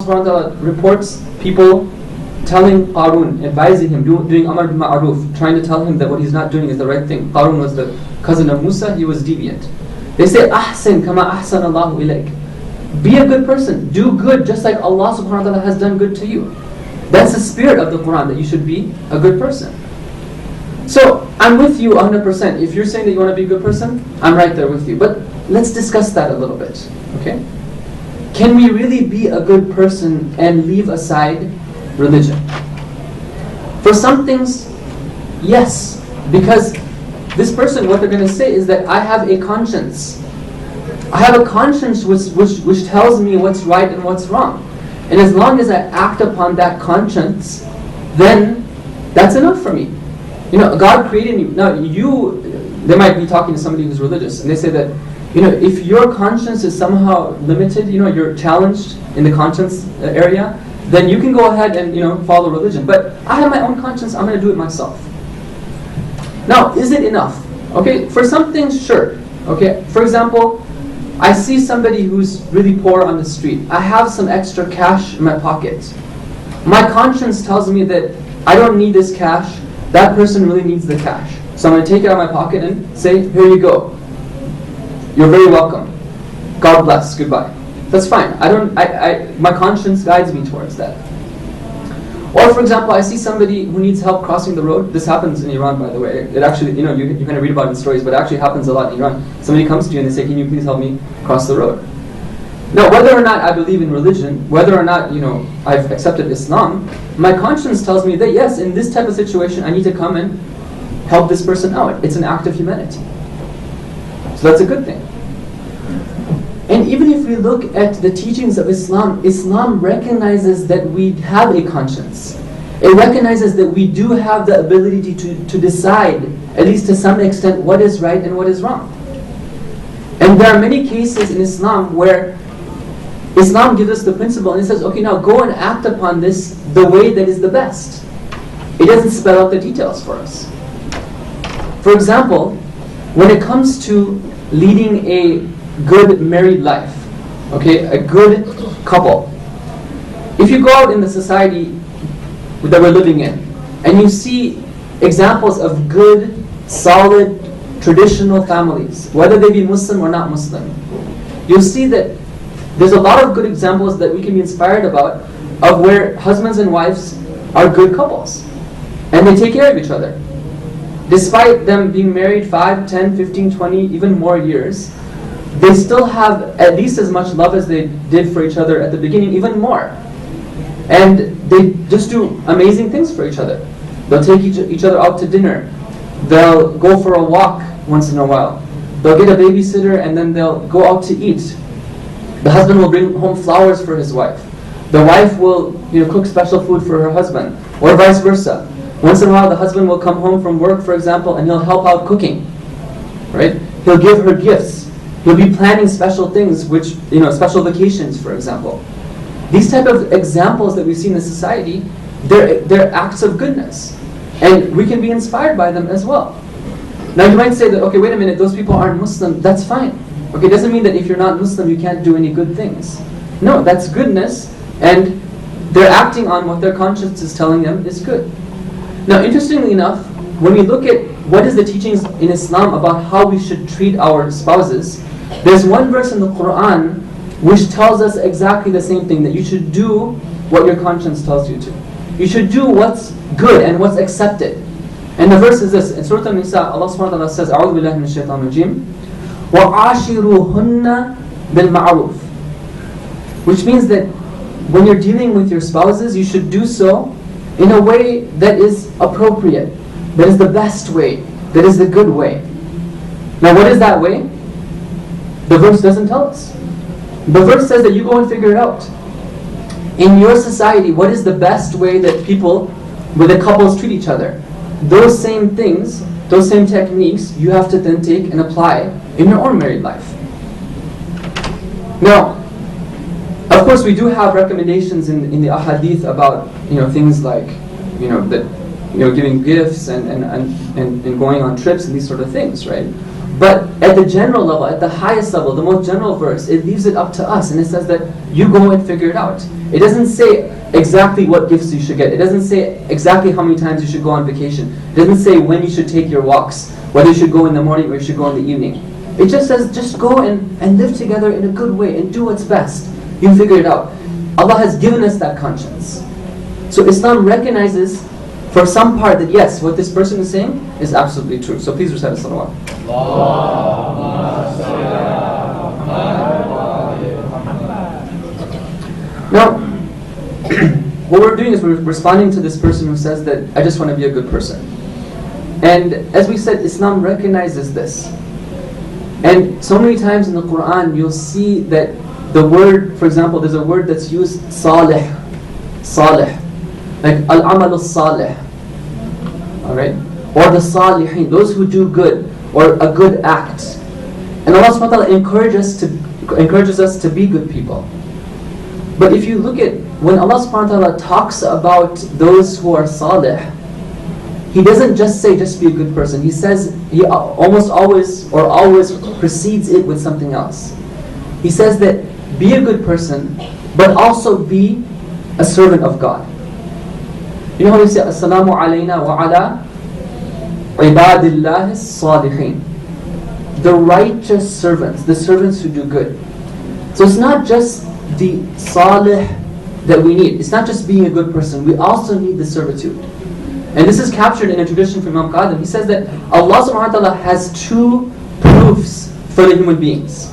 subhanahu wa ta'ala reports people telling Qarun, advising him, doing Amr bil Ma'ruf, trying to tell him that what he's not doing is the right thing. Qarun was the cousin of Musa, he was deviant. They say, Ahsin kama ahsan Allahu ilayk. Be a good person, do good just like Allah subhanahu wa ta'ala has done good to you. That's the spirit of the Quran, that you should be a good person. So, I'm with you 100%. If you're saying that you want to be a good person, I'm right there with you. But let's discuss that a little bit, okay? Can we really be a good person and leave aside religion? For some things, yes. Because this person, what they're going to say is that I have a conscience. I have a conscience which tells me what's right and what's wrong. And as long as I act upon that conscience, then that's enough for me. God created me. Now they might be talking to somebody who's religious, and they say that, if your conscience is somehow limited, you're challenged in the conscience area, then you can go ahead and, follow religion. But I have my own conscience, I'm going to do it myself. Now, is it enough? Okay, for some things, sure. Okay, for example, I see somebody who's really poor on the street. I have some extra cash in my pocket. My conscience tells me that I don't need this cash. That person really needs the cash. So I'm going to take it out of my pocket and say, here you go. You're very welcome. God bless. Goodbye. That's fine. My conscience guides me towards that. Or for example, I see somebody who needs help crossing the road. This happens in Iran, by the way. It actually, you kind of read about it in stories, but it actually happens a lot in Iran. Somebody comes to you and they say, can you please help me cross the road? Now, whether or not I believe in religion, whether or not, I've accepted Islam, my conscience tells me that yes, in this type of situation, I need to come and help this person out. It's an act of humanity. So that's a good thing. And even if we look at the teachings of Islam, Islam recognizes that we have a conscience. It recognizes that we do have the ability to decide, at least to some extent, what is right and what is wrong. And there are many cases in Islam where Islam gives us the principle and it says, okay, now go and act upon this the way that is the best. It doesn't spell out the details for us. For example, when it comes to leading a good married life, okay, a good couple, if you go out in the society that we're living in and you see examples of good, solid, traditional families, whether they be Muslim or not Muslim, you'll see that there's a lot of good examples that we can be inspired about of where husbands and wives are good couples and they take care of each other. Despite them being married 5, 10, 15, 20, even more years, they still have at least as much love as they did for each other at the beginning, even more. And they just do amazing things for each other. They'll take each other out to dinner. They'll go for a walk once in a while. They'll get a babysitter and then they'll go out to eat. The husband will bring home flowers for his wife. The wife will cook special food for her husband, or vice versa. Once in a while the husband will come home from work, for example, and he'll help out cooking. Right? He'll give her gifts. He'll be planning special things, special vacations, for example. These type of examples that we see in the society, they're acts of goodness. And we can be inspired by them as well. Now you might say that, okay, wait a minute, those people aren't Muslim, that's fine. Okay, it doesn't mean that if you're not Muslim, you can't do any good things. No, that's goodness, and they're acting on what their conscience is telling them is good. Now, interestingly enough, when we look at what is the teachings in Islam about how we should treat our spouses, there's one verse in the Quran which tells us exactly the same thing, that you should do what your conscience tells you to. You should do what's good and what's accepted. And the verse is this, in Surah An-Nisa, Allah subhanahu wa ta'ala says, أعوذ بالله من الشيطان الرجيم وَعَاشِرُوهُنَّ بِالْمَعْرُوفِ, which means that when you're dealing with your spouses, you should do so in a way that is appropriate, that is the best way, that is the good way. Now what is that way? The verse doesn't tell us. The verse says that you go and figure it out. In your society, what is the best way that the couples treat each other? Those same things, those same techniques, you have to then take and apply in your own married life. Now, of course, we do have recommendations in the ahadith about things like giving gifts and going on trips and these sort of things, right? But at the general level, at the highest level, the most general verse, it leaves it up to us, and it says that you go and figure it out. It doesn't say exactly what gifts you should get. It doesn't say exactly how many times you should go on vacation. It doesn't say when you should take your walks, whether you should go in the morning or you should go in the evening. It just says, just go and live together in a good way and do what's best. You figure it out. Allah has given us that conscience. So Islam recognizes for some part that yes, what this person is saying is absolutely true. So please recite a salawat. Now, what we're doing is we're responding to this person who says that I just want to be a good person. And as we said, Islam recognizes this. And so many times in the Quran you'll see that the word, for example, there's a word that's used, salih, like al-amal al-salih, alright? Or the salihin, those who do good, or a good act. And Allah subhanahu wa ta'ala encourages us to be good people. But if you look at, when Allah subhanahu wa ta'ala talks about those who are salih, He doesn't just say, just be a good person. He says, He almost always precedes it with something else. He says that, be a good person, but also be a servant of God. You know how we say, Assalamu alayna wa ala ibadillahi salihin. The righteous servants, the servants who do good. So it's not just the salih that we need. It's not just being a good person. We also need the servitude. And this is captured in a tradition from Imam Qadim. He says that Allah subhanahu wa ta'ala has two proofs for the human beings.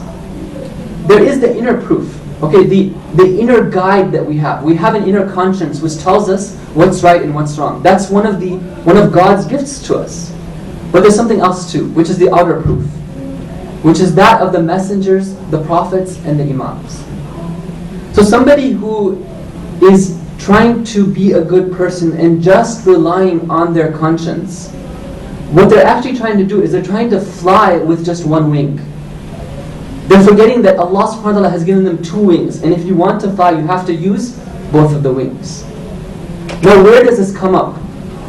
There is the inner proof, okay, the inner guide that we have. We have an inner conscience which tells us what's right and what's wrong. That's one of God's gifts to us. But there's something else too, which is the outer proof, which is that of the messengers, the prophets, and the imams. So somebody who is trying to be a good person and just relying on their conscience, what they're actually trying to do is they're trying to fly with just one wing. They're forgetting that Allah subhanahu wa ta'ala has given them two wings, and if you want to fly, you have to use both of the wings. Now where does this come up?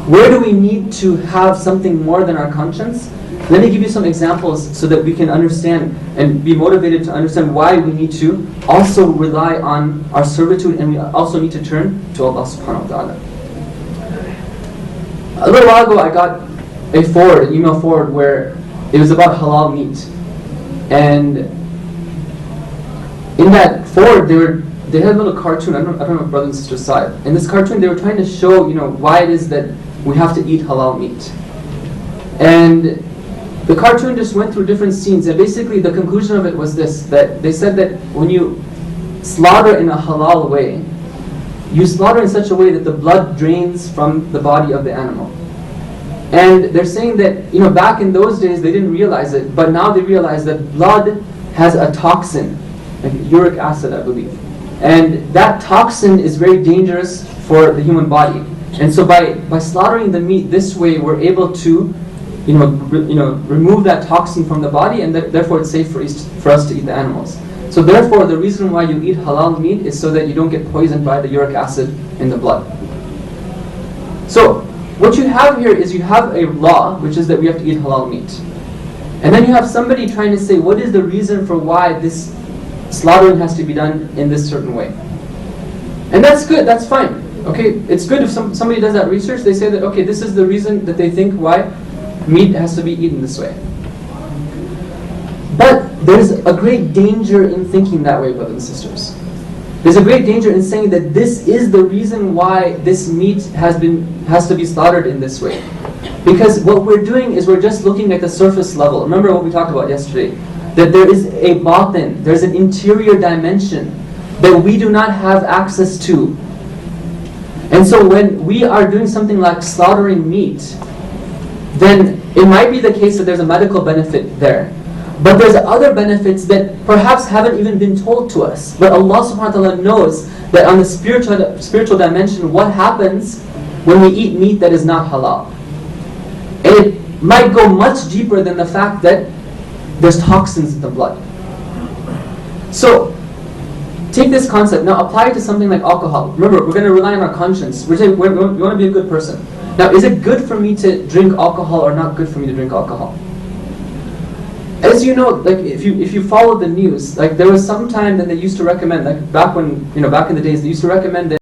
Where do we need to have something more than our conscience? Let me give you some examples so that we can understand and be motivated to understand why we need to also rely on our servitude, and we also need to turn to Allah subhanahu wa ta'ala. A little while ago I got an email forward where it was about halal meat. And in that forward they had a little cartoon, I don't know if brothers and sisters saw it. In this cartoon they were trying to show, why it is that we have to eat halal meat. And the cartoon just went through different scenes, and basically the conclusion of it was this, that they said that when you slaughter in a halal way, you slaughter in such a way that the blood drains from the body of the animal. And they're saying that, back in those days they didn't realize it, but now they realize that blood has a toxin, like uric acid, I believe. And that toxin is very dangerous for the human body. And so by slaughtering the meat this way, we're able to remove that toxin from the body, and therefore it's safe for us to eat the animals. So therefore the reason why you eat halal meat is so that you don't get poisoned by the uric acid in the blood. So what you have here is you have a law, which is that we have to eat halal meat. And then you have somebody trying to say, what is the reason for why this slaughtering has to be done in this certain way? And that's good, that's fine. Okay, it's good if somebody does that research, they say that, okay, this is the reason that they think why meat has to be eaten this way. But there's a great danger in thinking that way, brothers and sisters. There's a great danger in saying that this is the reason why this meat has to be slaughtered in this way. Because what we're doing is we're just looking at the surface level. Remember what we talked about yesterday, that there is a batin, there's an interior dimension that we do not have access to. And so when we are doing something like slaughtering meat, then it might be the case that there's a medical benefit there. But there's other benefits that perhaps haven't even been told to us. But Allah subhanahu wa ta'ala knows that on the spiritual dimension, what happens when we eat meat that is not halal. And it might go much deeper than the fact that there's toxins in the blood. So, take this concept, now apply it to something like alcohol. Remember, we're going to rely on our conscience. We're saying we want to be a good person. Now, is it good for me to drink alcohol or not good for me to drink alcohol? as you know, like if you follow the news, like there was some time that they used to recommend, like back when, back in the days, they used to recommend that